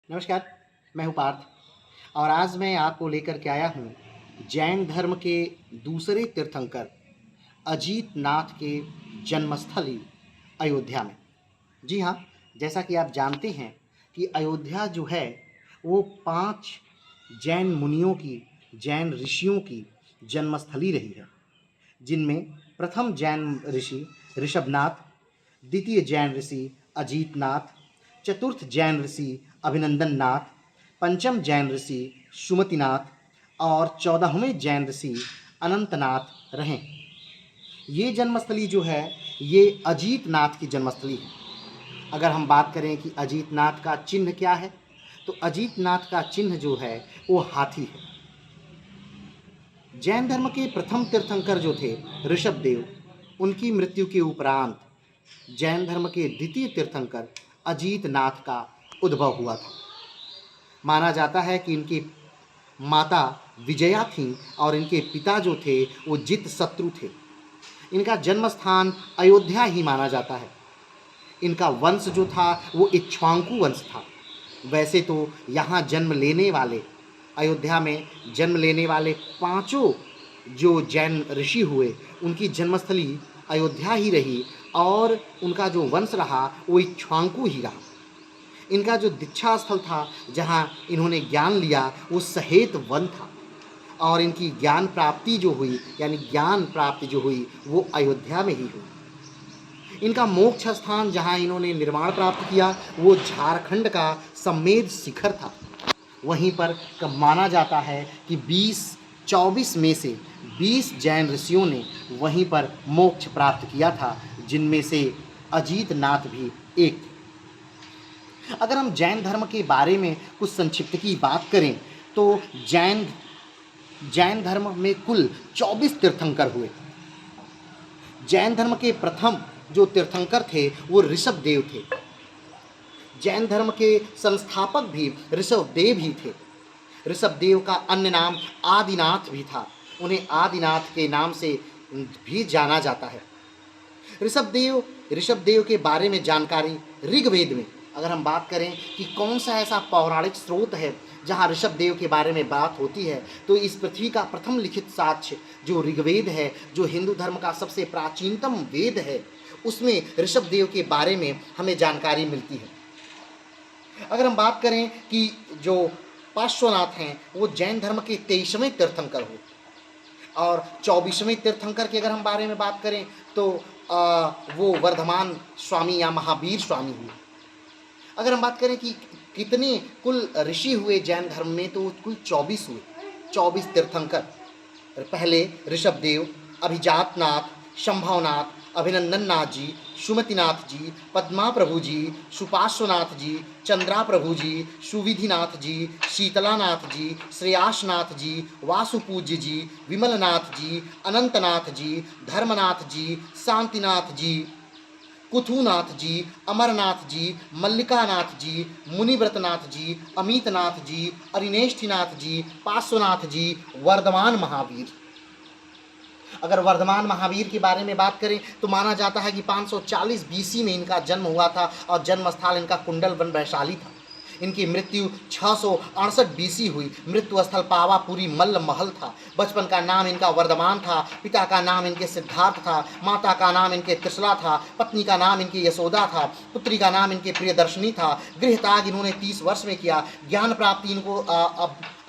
नमस्कार, मैं हूँ पार्थ और आज मैं आपको लेकर के आया हूँ जैन धर्म के दूसरे तीर्थंकर अजीत नाथ के जन्मस्थली अयोध्या में। जी हाँ, जैसा कि आप जानते हैं कि अयोध्या जो है वो 5 जैन मुनियों की, जैन ऋषियों की जन्मस्थली रही है, जिनमें प्रथम जैन ऋषि ऋषभनाथ, द्वितीय जैन ऋषि अजीतनाथ, चतुर्थ जैन ऋषि अभिनंदन नाथ, पंचम जैन ऋषि सुमतिनाथ और 14वें जैन ऋषि अनंतनाथ रहे। ये जन्मस्थली जो है ये अजीतनाथ की जन्मस्थली है। अगर हम बात करें कि अजीतनाथ का चिन्ह क्या है, तो अजीतनाथ का चिन्ह जो है वो हाथी है। जैन धर्म के प्रथम तीर्थंकर जो थे ऋषभदेव, उनकी मृत्यु के उपरांत जैन धर्म के द्वितीय तीर्थंकर अजीतनाथ का उद्भव हुआ था। माना जाता है कि इनकी माता विजया थीं और इनके पिता जो थे वो जित शत्रु थे। इनका जन्म स्थान अयोध्या ही माना जाता है। इनका वंश जो था वो इक्ष्वाकु वंश था। वैसे तो यहाँ जन्म लेने वाले, अयोध्या में जन्म लेने वाले 5 जो जैन ऋषि हुए, उनकी जन्मस्थली अयोध्या ही रही और उनका जो वंश रहा वो इक्ष्वाकु ही रहा। इनका जो दीक्षा स्थल था जहाँ इन्होंने ज्ञान लिया वो सहेत वन था और इनकी ज्ञान प्राप्ति जो हुई, यानी ज्ञान प्राप्ति जो हुई वो अयोध्या में ही हुई। इनका मोक्ष स्थान जहाँ इन्होंने निर्वाण प्राप्त किया वो झारखंड का सम्मेद शिखर था। वहीं पर माना जाता है कि 24 में से 20 जैन ऋषियों ने वहीं पर मोक्ष प्राप्त किया था, जिनमें से अजीतनाथ भी एक थे। अगर हम जैन धर्म के बारे में कुछ संक्षिप्त की बात करें तो जैन धर्म में कुल 24 तीर्थंकर हुए। जैन धर्म के प्रथम जो तीर्थंकर थे वो ऋषभदेव थे। जैन धर्म के संस्थापक भी ऋषभदेव ही थे। ऋषभदेव का अन्य नाम आदिनाथ भी था। उन्हें आदिनाथ के नाम से भी जाना जाता है। ऋषभदेव के बारे में जानकारी ऋग्वेद में, अगर हम बात करें कि कौन सा ऐसा पौराणिक स्रोत है जहाँ ऋषभदेव के बारे में बात होती है, तो इस पृथ्वी का प्रथम लिखित साक्ष्य जो ऋग्वेद है, जो हिंदू धर्म का सबसे प्राचीनतम वेद है, उसमें ऋषभदेव के बारे में हमें जानकारी मिलती है। अगर हम बात करें कि जो पार्श्वनाथ हैं वो जैन धर्म के 23वें तीर्थंकर हुए और 24वें तीर्थंकर के अगर हम बारे में बात करें तो वो वर्धमान स्वामी या महावीर स्वामी हुए। अगर हम बात करें कि कितने कुल ऋषि हुए जैन धर्म में, तो कुल 24 हुए, 24 तीर्थंकर। पहले ऋषभदेव, अभिजातनाथ, शंभवनाथ, अभिनंदन नाथ जी, सुमतिनाथ जी, पद्मा प्रभु जी, सुपार्श्वनाथ जी, चंद्रा प्रभु जी, सुविधिनाथ जी, शीतलानाथ जी, श्रेयासनाथ जी, वासुपूज्य जी, विमलनाथ जी, अनंतनाथ जी, धर्मनाथ जी, शांतिनाथ जी, कुथुनाथ जी, अमरनाथ जी, मल्लिकानाथ जी, मुनिव्रतनाथ जी, अमितनाथ जी, अरिनेष्ठिनाथ जी, पार्श्वनाथ जी, वर्धमान महावीर। अगर वर्धमान महावीर के बारे में बात करें तो माना जाता है कि 540 बीसी में इनका जन्म हुआ था और जन्म स्थल इनका कुंडल वन वैशाली था। इनकी मृत्यु 668 बीसी हुई। मृत्यु स्थल पावापुरी मल्ल महल था। बचपन का नाम इनका वर्धमान था। पिता का नाम इनके सिद्धार्थ था। माता का नाम इनके त्रिशला था। पत्नी का नाम इनकी यशोदा था। पुत्री का नाम इनके प्रियदर्शनी था। गृह त्याग इन्होंने 30 वर्ष में किया। ज्ञान प्राप्ति इनको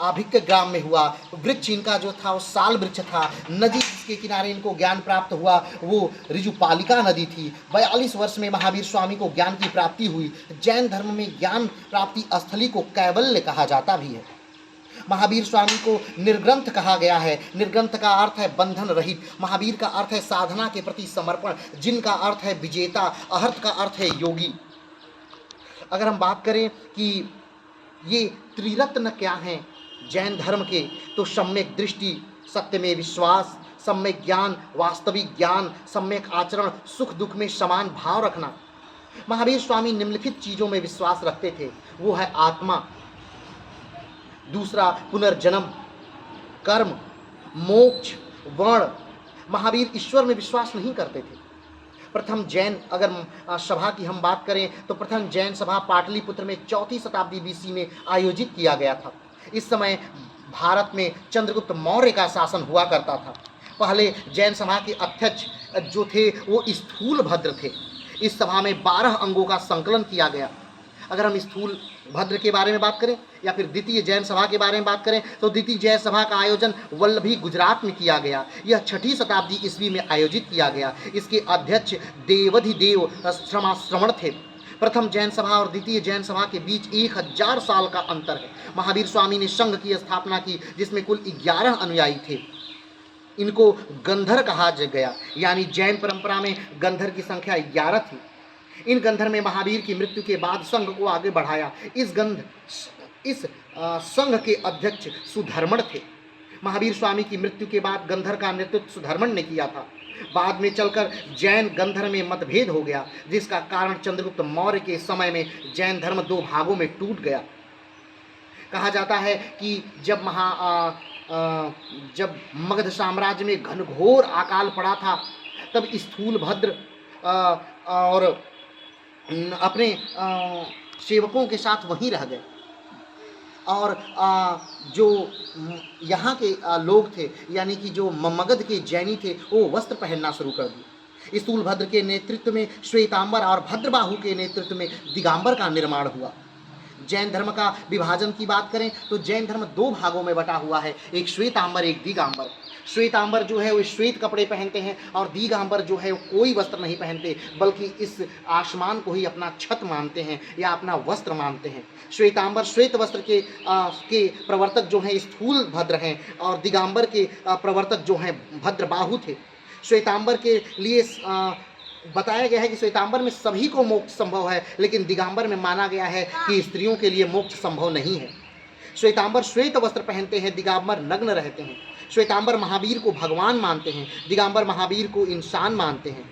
आभिक्य ग्राम में हुआ। वृक्ष इनका जो था वो साल वृक्ष था। नदी के किनारे इनको ज्ञान प्राप्त हुआ वो ऋजुपालिका नदी थी। 42 वर्ष में महावीर स्वामी को ज्ञान की प्राप्ति हुई। जैन धर्म में ज्ञान प्राप्ति स्थली को कैवल्य कहा जाता भी है। महावीर स्वामी को निर्ग्रंथ कहा गया है। निर्ग्रंथ का अर्थ है बंधन रहित। महावीर का अर्थ है साधना के प्रति समर्पण। जिन का अर्थ है विजेता। अहर्त का अर्थ है योगी। अगर हम बात करें कि ये त्रिरत्न क्या हैं जैन धर्म के, तो सम्यक दृष्टि, सत्य में विश्वास, सम्यक ज्ञान, वास्तविक ज्ञान, सम्यक आचरण, सुख दुख में समान भाव रखना। महावीर स्वामी निम्नलिखित चीज़ों में विश्वास रखते थे। वो है आत्मा, दूसरा पुनर्जन्म, कर्म, मोक्ष, वर्ण। महावीर ईश्वर में विश्वास नहीं करते थे। प्रथम जैन अगर सभा की हम बात करें तो प्रथम जैन सभा पाटलिपुत्र में 4वीं शताब्दी बीसी में आयोजित किया गया था। इस समय भारत में चंद्रगुप्त मौर्य का शासन हुआ करता था। पहले जैन सभा के अध्यक्ष जो थे वो स्थूल भद्र थे। इस सभा में 12 अंगों का संकलन किया गया। अगर हम स्थूल भद्र के बारे में बात करें या फिर द्वितीय जैन सभा के बारे में बात करें तो द्वितीय जैन सभा का आयोजन वल्लभी गुजरात में किया गया। यह 6वीं शताब्दी ईस्वी में आयोजित किया गया। इसके अध्यक्ष देवधिदेव श्रवण थे। प्रथम जैन सभा और द्वितीय जैन सभा के बीच 1000 साल का अंतर है। महावीर स्वामी ने संघ की स्थापना की जिसमें कुल 11 अनुयायी थे। इनको गंधर कहा गया, यानी जैन परंपरा में गंधर की संख्या 11 थी। इन गंधर में महावीर की मृत्यु के बाद संघ को आगे बढ़ाया। इस संघ के अध्यक्ष सुधर्मण थे। महावीर स्वामी की मृत्यु के बाद गंधर का नेतृत्व सुधर्मण ने किया था। बाद में चलकर जैन गंधर में मतभेद हो गया, जिसका कारण चंद्रगुप्त मौर्य के समय में जैन धर्म 2 भागों में टूट गया। कहा जाता है कि जब मगध साम्राज्य में घनघोर अकाल पड़ा था तब स्थूल भद्र और अपने सेवकों के साथ वहीं रह गए और जो यहाँ के लोग थे यानी कि जो मगध के जैनी थे वो वस्त्र पहनना शुरू कर दिए। स्थूल भद्र के नेतृत्व में श्वेतांबर और भद्रबाहु के नेतृत्व में दिगंबर का निर्माण हुआ। जैन धर्म का विभाजन की बात करें तो जैन धर्म 2 भागों में बटा हुआ है, एक श्वेतांबर एक दिगंबर। श्वेतांबर जो है वो श्वेत कपड़े पहनते हैं और दिगंबर जो है वो कोई वस्त्र नहीं पहनते बल्कि इस आसमान को ही अपना छत मानते हैं या अपना वस्त्र मानते हैं। श्वेतांबर श्वेत वस्त्र के प्रवर्तक जो हैं स्थूल भद्र हैं और दिगंबर के प्रवर्तक जो हैं भद्रबाहु थे। श्वेतांबर के लिए बताया गया है कि श्वेतांबर में सभी को मोक्ष संभव है, लेकिन दिगंबर में माना गया है कि स्त्रियों के लिए मोक्ष संभव नहीं है। श्वेतांबर श्वेत वस्त्र पहनते हैं, दिगंबर नग्न रहते हैं। श्वेतांबर महावीर को भगवान मानते हैं, दिगंबर महावीर को इंसान मानते हैं।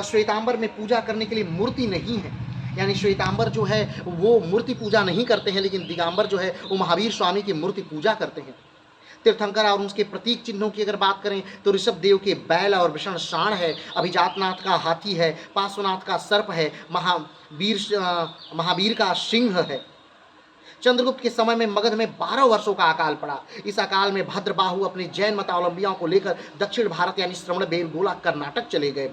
श्वेतांबर में पूजा करने के लिए मूर्ति नहीं है, यानी श्वेतांबर जो है वो मूर्ति पूजा नहीं करते हैं, लेकिन दिगंबर जो है वो महावीर स्वामी की मूर्ति पूजा करते हैं। तीर्थंकर और उसके प्रतीक चिन्हों की अगर बात करें तो ऋषभ देव के बैल और वृषण साण है, अभिजातनाथ का हाथी है, पार्श्वनाथ का सर्प है, महावीर का सिंह है। चंद्रगुप्त के समय में मगध में 12 वर्षों का अकाल पड़ा। इस अकाल में भद्रबाहु अपने जैन मतावलंबियों को लेकर दक्षिण भारत यानी श्रवणबेलगोला कर्नाटक चले गए।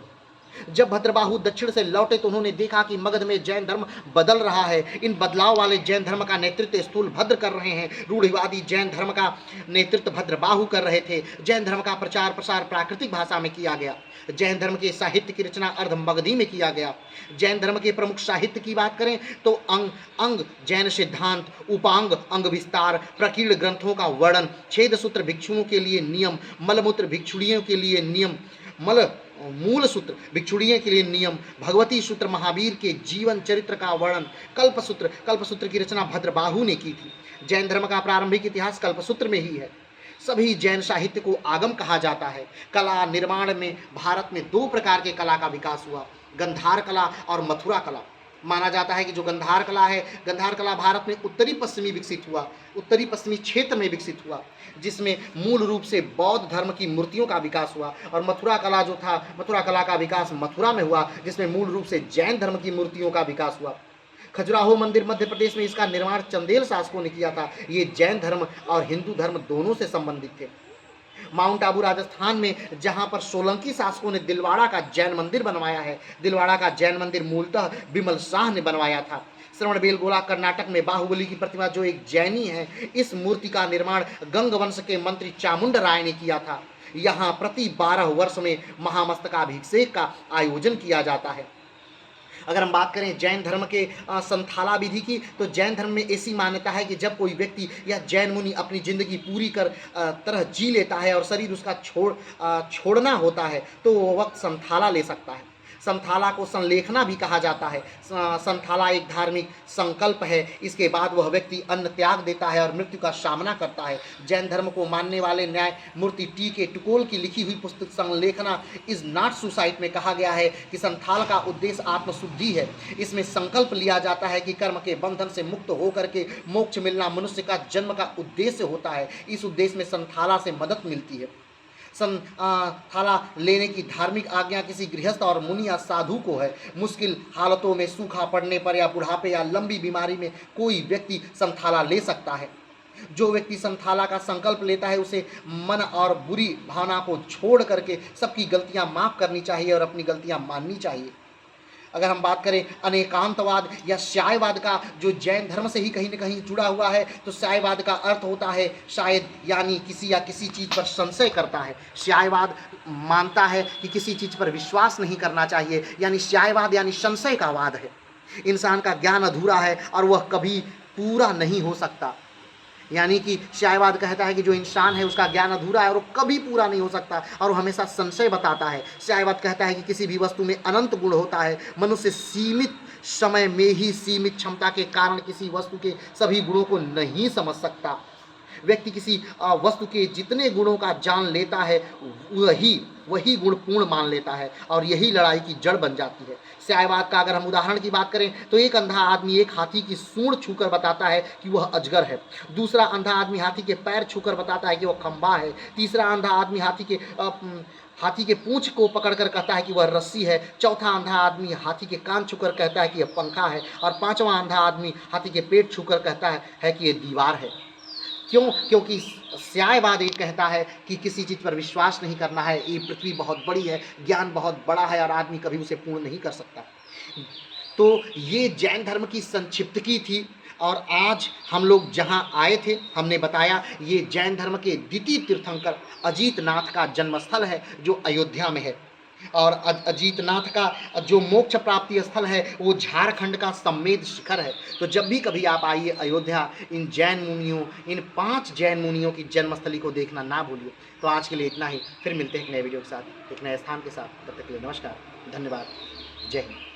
जब भद्रबाहु दक्षिण से लौटे तो उन्होंने देखा कि मगध में जैन धर्म बदल रहा है। इन बदलाव वाले जैन धर्म का नेतृत्व स्थूल भद्र कर रहे हैं। रूढ़िवादी जैन धर्म का नेतृत्व भद्रबाहु कर रहे थे। जैन धर्म का प्रचार प्रसार प्राकृतिक भाषा में किया गया। जैन धर्म के साहित्य की रचना अर्ध मगधी में किया गया। जैन धर्म के प्रमुख साहित्य की बात करें तो अंग जैन सिद्धांत, उपांग अंग विस्तार, प्रकीर्ण ग्रंथों का वर्णन, छेद सूत्र भिक्षुओं के लिए नियम, मलमूत्र भिक्षुड़ियों के लिए नियम, मूल सूत्र भिक्षुड़ियों के लिए नियम, भगवती सूत्र महावीर के जीवन चरित्र का वर्णन, कल्पसूत्र की रचना भद्रबाहु ने की थी। जैन धर्म का प्रारंभिक इतिहास कल्पसूत्र में ही है। सभी जैन साहित्य को आगम कहा जाता है। कला निर्माण में भारत में 2 प्रकार के कला का विकास हुआ, गंधार कला और मथुरा कला। माना जाता है कि जो गंधार कला है, गंधार कला भारत में उत्तरी पश्चिमी क्षेत्र में विकसित हुआ, जिसमें मूल रूप से बौद्ध धर्म की मूर्तियों का विकास हुआ। और मथुरा कला जो था, मथुरा कला का विकास मथुरा में हुआ, जिसमें मूल रूप से जैन धर्म की मूर्तियों का विकास हुआ। खजुराहो मंदिर मध्य प्रदेश में, इसका निर्माण चंदेल शासकों ने किया था। ये जैन धर्म और हिंदू धर्म दोनों से संबंधित थे। माउंट आबू राजस्थान में, जहां पर सोलंकी शासकों ने दिलवाड़ा का जैन मंदिर बनवाया है। दिलवाड़ा का जैन मंदिर मूलतः बिमल शाह ने बनवाया था। श्रवणबेलगोला कर्नाटक में बाहुबली की प्रतिमा जो एक जैनी है, इस मूर्ति का निर्माण गंग वंश के मंत्री चामुंड राय ने किया था। यहाँ प्रति 12 वर्ष में महामस्तकाभिषेक का आयोजन किया जाता है। अगर हम बात करें जैन धर्म के संथाला विधि की, तो जैन धर्म में ऐसी मान्यता है कि जब कोई व्यक्ति या जैन मुनि अपनी जिंदगी पूरी तरह जी लेता है और शरीर उसका छोड़ना होता है तो वो वक्त संथाला ले सकता है। संथाला को संलेखना भी कहा जाता है। संथाला एक धार्मिक संकल्प है। इसके बाद वह व्यक्ति अन्न त्याग देता है और मृत्यु का सामना करता है। जैन धर्म को मानने वाले न्याय मूर्ति टी के टुकोल की लिखी हुई पुस्तक संलेखना इज नॉट सुसाइड में कहा गया है कि संथाल का उद्देश्य आत्मशुद्धि है। इसमें संकल्प लिया जाता है कि कर्म के बंधन से मुक्त होकर के मोक्ष मिलना मनुष्य का जन्म का उद्देश्य होता है। इस उद्देश्य में संथाला से मदद मिलती है। संथाला लेने की धार्मिक आज्ञा किसी गृहस्थ और मुनि या साधु को है। मुश्किल हालतों में, सूखा पड़ने पर या बुढ़ापे या लंबी बीमारी में कोई व्यक्ति संथाला ले सकता है। जो व्यक्ति संथाला का संकल्प लेता है उसे मन और बुरी भावना को छोड़ करके सबकी गलतियां माफ करनी चाहिए और अपनी गलतियां माननी चाहिए। अगर हम बात करें अनेकांतवाद या सायवाद का, जो जैन धर्म से ही कहीं न कहीं जुड़ा हुआ है, तो सायवाद का अर्थ होता है शायद, यानी किसी या किसी चीज़ पर संशय करता है। सायवाद मानता है कि किसी चीज़ पर विश्वास नहीं करना चाहिए, यानी सायवाद यानी संशय का वाद है। इंसान का ज्ञान अधूरा है और वह कभी पूरा नहीं हो सकता। यानी कि सायवाद कहता है कि जो इंसान है उसका ज्ञान अधूरा है और वो कभी पूरा नहीं हो सकता और वो हमेशा संशय बताता है। सायवाद कहता है कि किसी भी वस्तु में अनंत गुण होता है। मनुष्य सीमित समय में ही सीमित क्षमता के कारण किसी वस्तु के सभी गुणों को नहीं समझ सकता। व्यक्ति किसी वस्तु के जितने गुणों का जान लेता है वही गुण पूर्ण मान लेता है और यही लड़ाई की जड़ बन जाती है। सायवाद का अगर हम उदाहरण की बात करें तो एक अंधा आदमी एक हाथी की सूंड छूकर बताता है कि वह अजगर है। दूसरा अंधा आदमी हाथी के पैर छूकर बताता है कि वह खंबा है। तीसरा अंधा आदमी हाथी के पूंछ को पकड़कर कहता है कि वह रस्सी है। चौथा अंधा आदमी हाथी के कान छूकर कहता है कि यह पंखा है और पांचवा अंधा आदमी हाथी के पेट छूकर कहता है कि यह दीवार है। क्यों? क्योंकि सायवाद ये कहता है कि किसी चीज़ पर विश्वास नहीं करना है। ये पृथ्वी बहुत बड़ी है, ज्ञान बहुत बड़ा है और आदमी कभी उसे पूर्ण नहीं कर सकता। तो ये जैन धर्म की संक्षिप्तकी थी और आज हम लोग जहाँ आए थे हमने बताया ये जैन धर्म के द्वितीय तीर्थंकर अजीतनाथ का जन्मस्थल है जो अयोध्या में है। और अजीतनाथ का जो मोक्ष प्राप्ति स्थल है वो झारखंड का सम्मेद शिखर है। तो जब भी कभी आप आइए अयोध्या, इन 5 जैन मुनियों की जन्मस्थली को देखना ना भूलिए। तो आज के लिए इतना ही, फिर मिलते हैं एक नए वीडियो के साथ, एक नए स्थान के साथ। तब तक के लिए नमस्कार, धन्यवाद, जय हिंद।